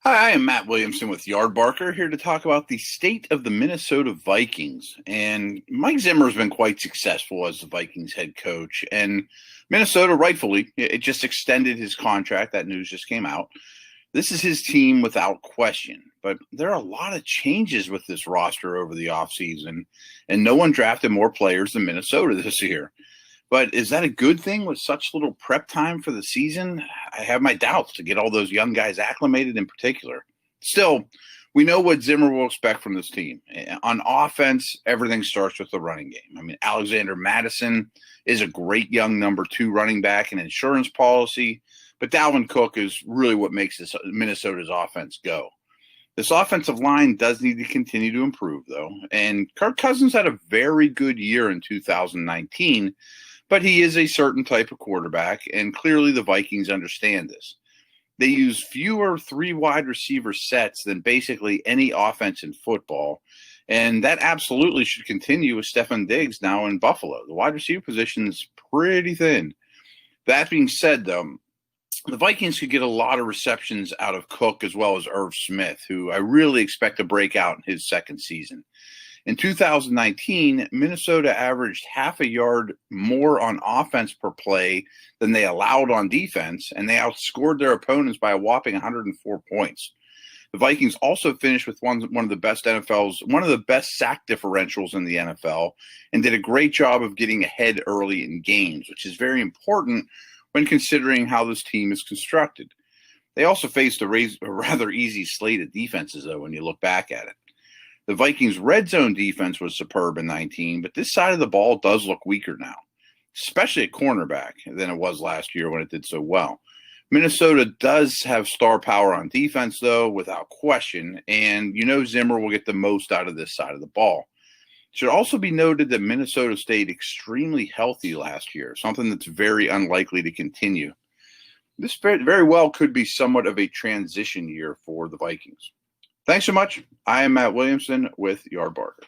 Hi, I am Matt Williamson with Yardbarker, here to talk about the state of the Minnesota Vikings. And Mike Zimmer has been quite successful as the Vikings head coach. And Minnesota, rightfully, it just extended his contract. That news just came out. This is his team without question. But there are a lot of changes with this roster over the offseason, and no one drafted more players than Minnesota this year. But is that a good thing with such little prep time for the season? I have my doubts to get all those young guys acclimated in particular. Still, we know what Zimmer will expect from this team. On offense, everything starts with the running game. I mean, Alexander Madison is a great young number 2 running back and insurance policy, but Dalvin Cook is really what makes this Minnesota's offense go. This offensive line does need to continue to improve, though, and Kirk Cousins had a very good year in 2019, but he is a certain type of quarterback, and clearly the Vikings understand this. They use fewer 3 wide receiver sets than basically any offense in football, and that absolutely should continue with Stefon Diggs now in Buffalo. The wide receiver position is pretty thin. That being said, though, the Vikings could get a lot of receptions out of Cook as well as Irv Smith, who I really expect to break out in his second season. In 2019, Minnesota averaged half a yard more on offense per play than they allowed on defense, and they outscored their opponents by a whopping 104 points. The Vikings also finished with one of the best sack differentials in the NFL, and did a great job of getting ahead early in games, which is very important when considering how this team is constructed. They also faced a rather easy slate of defenses, though, when you look back at it. The Vikings' red zone defense was superb in 19, but this side of the ball does look weaker now, especially at cornerback, than it was last year when it did so well. Minnesota does have star power on defense, though, without question, and Zimmer will get the most out of this side of the ball. It should also be noted that Minnesota stayed extremely healthy last year, something that's very unlikely to continue. This very well could be somewhat of a transition year for the Vikings. Thanks so much. I am Matt Williamson with Yardbarker.